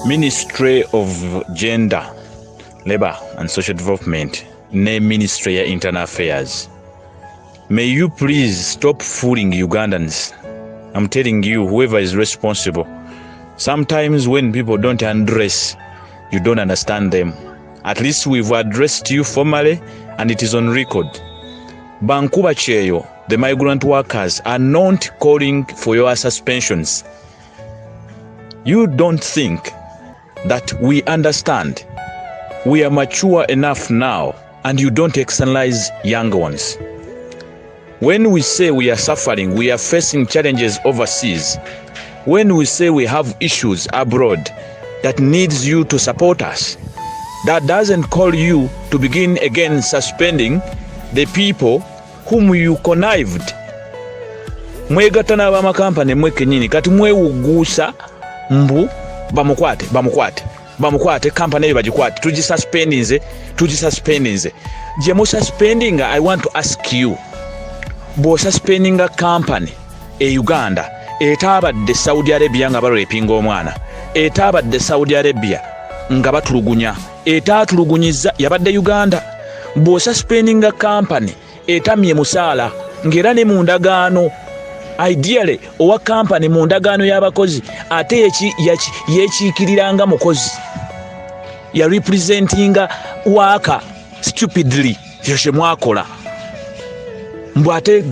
Ministry of Gender, Labor and Social Development, name Ministry of Internal Affairs. May you please stop fooling Ugandans. I'm telling you, whoever is responsible. Sometimes when people don't address, you don't understand them. At least we've addressed you formally and it is on record. Nkuba Kyeyo, the migrant workers are not calling for your suspensions. You don't think that we understand. We are mature enough now and you don't externalize younger ones. When we say we are suffering, we are facing challenges overseas. When we say we have issues abroad that needs you to support us, that doesn't call you to begin again suspending the people whom you connived. Mwegatana ba makampani mwekenyini kati mwewugusa mbu bamukwate kampani eyo bagikwate tugisuspendinze gye mususpendinga. I want to ask you, bo suspendinga company e Uganda etabadde Saudi Arabia nga balwepinga omwana, etabadde Saudi Arabia nga batulugunya, etatulugunyiza yabadde Uganda. Bo suspendinga company etamye musaala ngera ne mu ndagaano, ideally owa company mu ndagaano y'abakozi ate yekiikiriranga mukozi ya representinga waka stupidly kyekye mwakola. Mbu ate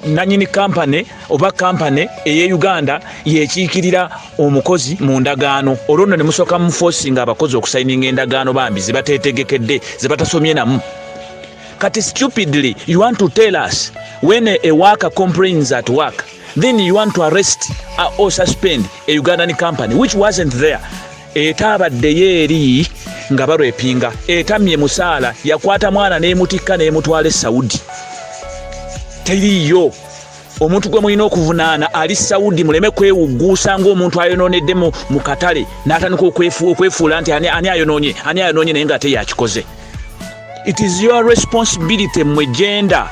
nanyini company oba company eye Uganda yekiikirira omukozi mu ndagaano, olwo ne musooka mu forcing abakozi okusayininga endagaano bambi zibateetegekedde zibatasomye namu. Kati stupidly you want to tell us when a worker complains at work, then you want to arrest or suspend a Ugandan company which wasn't there. Etabadde yeeri nga balwepinga, etamye musaala, yakwata mwana n'emutikka n'emutwala Saudi. Teriyo omuntu gwe mulina okuvunaana ali Saudi, muleme kwewuguusa ng'omuntu ayonoonedde mu katale n'atandika okwefuula nti ani ayonoonye naye nga ate yakikoze. It is your responsibility mwe gender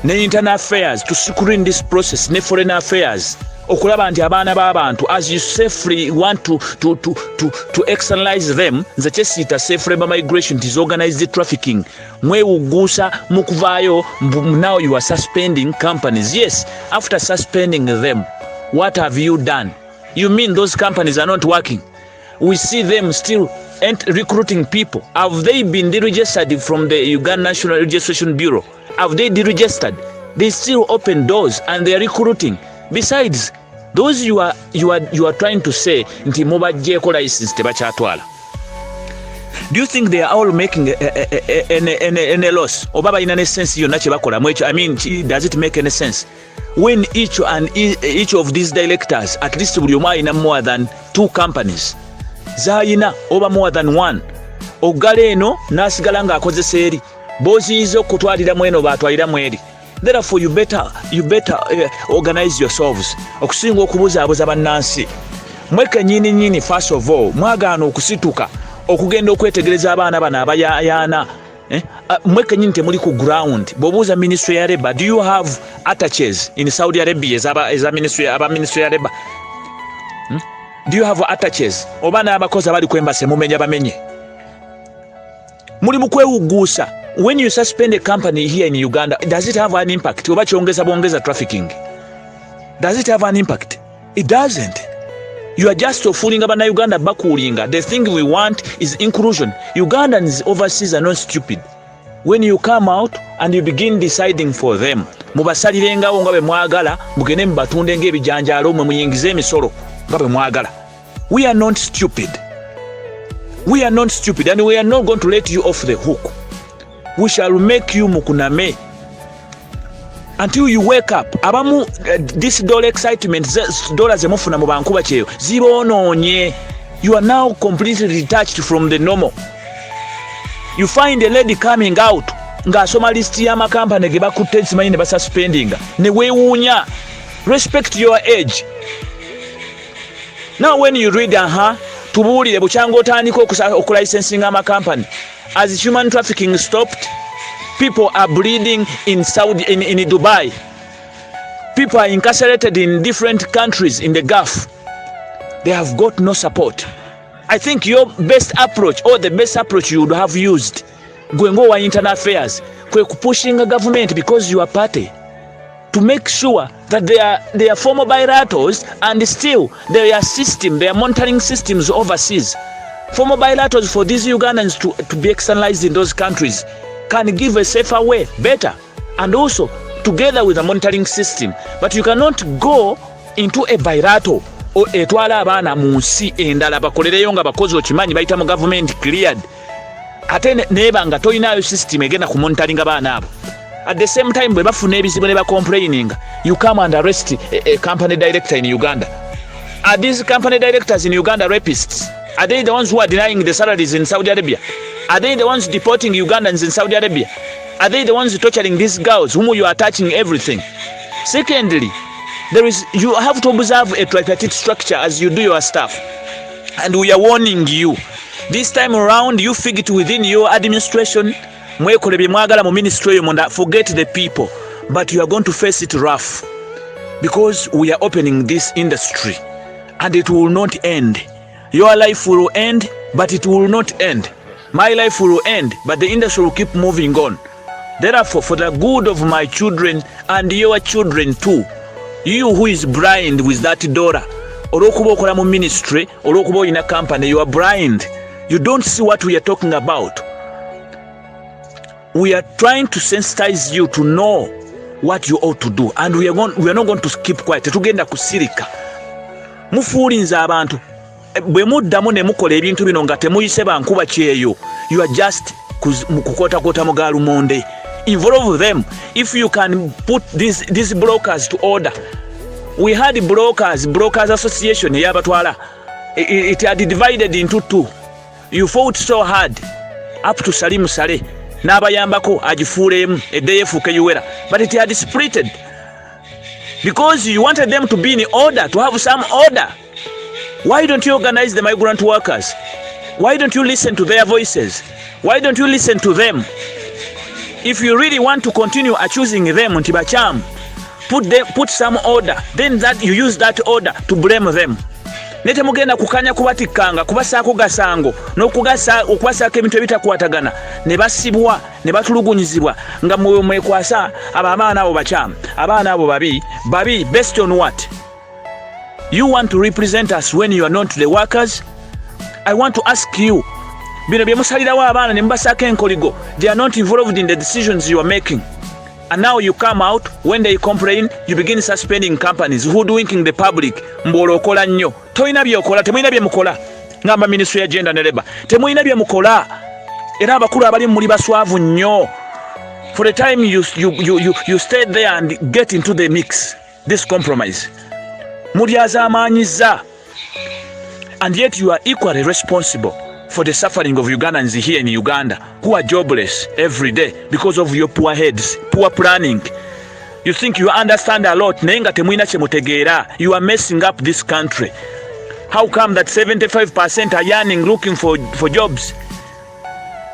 ne internal affairs to screen this process ne foreign affairs okulaba nti abaana b'abantu as you safely want to externalize them, nze kyesiita safe labor migration is organized trafficking. Mwewuguusa mukuvaayo, now you are suspending companies. Yes, after suspending them, what have you done? You mean those companies are not working? We see them still recruiting people. Have they been deregistered from the Uganda National Registration Bureau? Have they deregistered? They still open doors and they are recruiting. Besides, those you are trying to say nti mubajjeko license tebakyatwala. Do you think they are all making any loss? Oba balina ne sense yonna kye bakola mu ekyo? I mean, does it make any sense? When each of these directors, at least buli omu alina more than 2 companies, zayina oba more than 1, ogala eno n'asigala ng'akozesa eri, b'oziyiza okutwalira mweno baatwalira mweri. Therefore you better organize yourselves okusinga okubuzaabuza bannansi. Mweke nyini first of all mwagaana okusituka okugenda okwetegereza abaana bano abayayaana. Mweke nyini temuli ku ground. Bw'obuuza Ministry ya Laba, do you have attaches in Saudi Arabia eza Ministry ya Laba? Do you have attaches? Oba n'abakozi abali ku embassy mumenya bamenye. Muli mu kwewuguusa. When you suspend a company here in Uganda, does it have an impact? Oba kyongeza trafficking. Does it have an impact? It doesn't. You are just fooling abana Uganda bakulinga. The thing we want is inclusion. Ugandans overseas are not stupid. When you come out and you begin deciding for them, mubasalirengawo nga bwe mwagala, mugende mubatunde ng'ebijanjaalo mwe muyingize emisolo nga bwe mwagala. We are not stupid. We are not stupid and we are not going to let you off the hook. We shall make you mukuname until you wake up. Abamu this dollar excitement, dollars zemufuna mu Nkuba Kyeyo zibonoonye. You are now completely detached from the normal. You find a lady coming out ng'asoma list y'amakampani ge bakutte simanyi ne basuspendinga ne weewuunya. Respect your age. Now when you read tubuulire bukyanga otandika okulicensinga amakampani. As human trafficking stopped, people are bleeding in Dubai. People are incarcerated in different countries in the Gulf. they have got no support. I think your best approach, or the best approach you would have used, going over internal affairs, pushing a government because you are party, to make sure that they are former bilaterals and still there are monitoring systems overseas. Former bilaterals for these Ugandans to be externalized in those countries can give a safer way, better, and also together with a monitoring system. But you cannot go into a bilateral or etwala abaana mu nsi endala bakolereyo nga bakozi okimanyi bayita mu government cleared, ate neba nga toyinayo system egenda ku monitoring abaana abo. At the same time, bwe bafuna ebizibu ne ba complaining, you come and arrest a company director in Uganda. Are these company directors in Uganda rapists? Are they the ones who are denying the salaries in Saudi Arabia? Are they the ones deporting Ugandans in Saudi Arabia? Are they the ones torturing these girls whom you are touching everything? Secondly, you have to observe a tripartite structure as you do your stuff. And we are warning you. This time around, you figure it within your administration. Mwekole bimwagala mu ministry yomunda, forget the people. But you are going to face it rough. Because we are opening this industry. And it will not end. Your life will end, but it will not end. My life will end, but the industry will keep moving on. Therefore, for the good of my children and your children too, you who is blind with that dollar, olwokuba okola mu ministry, olwokuba in a company, you are blind. You don't see what we are talking about. We are trying to sensitize you to know what you ought to do, and we are not going to keep quiet. Tugenda kusirika. Mufuulinza abantu. Bwe muddamu ne mukola ebintu bino nga temuyise ba Nkuba Kyeyo, you are just kukota mu galumonde. Involve them. If you can put these brokers to order. We had brokers association yabatwala. It had divided into two. You fought so hard up to Salim Saleh. N'abayambako agifuulemu eddeyo efuuke yuwera. But it had splitted. Because you wanted them to be in order, to have some order. Why don't you organize the migrant workers? Why don't you listen to their voices? Why don't you listen to them? If you really want to continue accusing them, Ntibacham, put some order. Then that you use that order to blame them. Nete mugenda kukanya kubatikanga, kubasaako gasango, okubasaako ebintu ebitakwatagana, ne basibwa, ne batulugunyizibwa, nga mwekwasa abaana abo bacham, abaana abo babi, based on what? You want to represent us when you are not the workers? I want to ask you, bino bye musalirawo abaana ne mubasaako enkoligo, they are not involved in the decisions you are making. And now you come out, when they complain, you begin suspending companies, hoodwinking the public. Mbolo okola nnyo. Toyina byokola, temuyina bye mukola. Ngamba Ministry ya Gender and Laba. Temuyina bye mukola. Era abakulu abali muri baswavu nnyo. For the time you stay there and get into the mix, this compromise. Mulyaza amanyiza. And yet you are equally responsible for the suffering of Ugandans here in Uganda who are jobless every day because of your poor heads, poor planning. You think you understand a lot, nenga temuina chemutegera. You are messing up this country. How come that 75% are yearning, looking for jobs?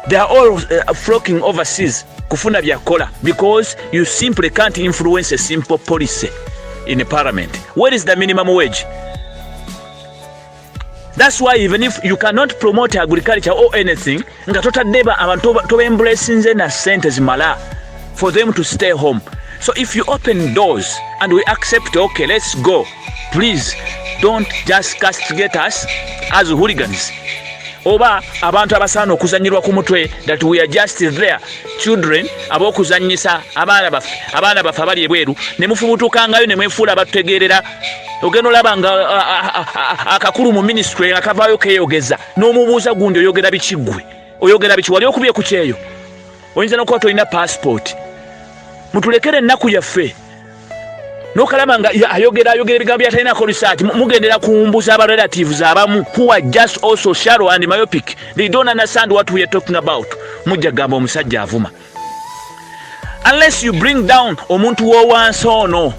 They are all flocking overseas kufuna byakola because you simply can't influence a simple policy in a parliament. Where is the minimum wage? That's why even if you cannot promote agriculture or anything, nga totadeba abantu to embrace na sentes mala for them to stay home. So if you open doors and we accept, okay, let's go, please don't just castigate us as hooligans. Oba abantu abasana okuzanyirwa ku mutwe that we are just there, children abokuzanyisa abaana bafa bali ebweru ne mufubutukangayo ne mwefuula batutegerera. Ogeno laba nga akakulu mu ministry akavayo keyogeza n'omubuuza gundi oyogera bikigwe, oyogera biki, wali okubye ku Kyeyo, oyinza n'okuba tolina passport. Mutulekere ennaku yaffe n'okalaba nga ayogera ebigambo byatalinako research. Mugendera kumbuza aba relatives abamu who are just also shallow and myopic. They don't understand what we are talking about. Mujja gamba omusajja avuma. Unless you bring down omuntu w'owansi ono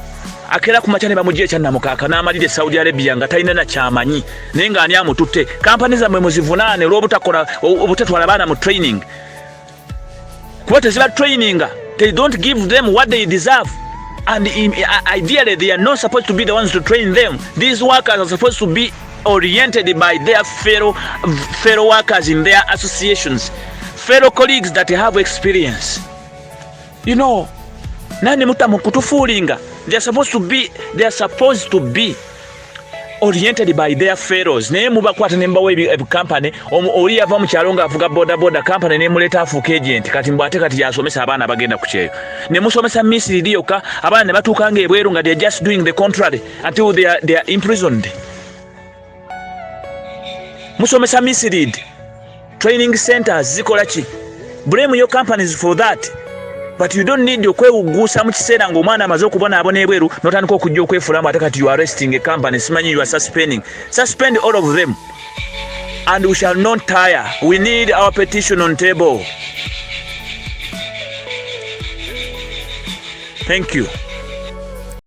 akera kumachane bamujje channa mukaka n'amalire Saudi Arabia nga talina na kyamanyi naye nga ani amututte. Kampani zammwe muzivunaane olw'obutakola obutatwala abaana mu training. Kuba teziba training, they don't give them what they deserve. And ideally they are not supposed to be the ones to train them. These workers are supposed to be oriented by their fellow workers in their associations, fellow colleagues that have experience. You know, nani mutamu kutufulinga. They are supposed to be oriented by their fellows. Naye mubakwata ne mbawe company oli yava mu kyalonga avuga boda company ne muleta afuka agent kati mbwate kati yasomesa abaana bagenda ku Kyeyo. Ne musomesa Misiri liyoka abaana ne batukanga ebweru nga they are just doing the contrary until they are imprisoned. Musomesa Misiri training centers zikola ki? Blame your companies for that. But you don't need okwewugusa mu kiseera ng'omwana amaze okubona abona ebweru n'otandika okujja okwefulamu ate kati you are arresting a company, simanyi you are suspending. Suspend all of them and we shall not tire. We need our petition on table. Thank you.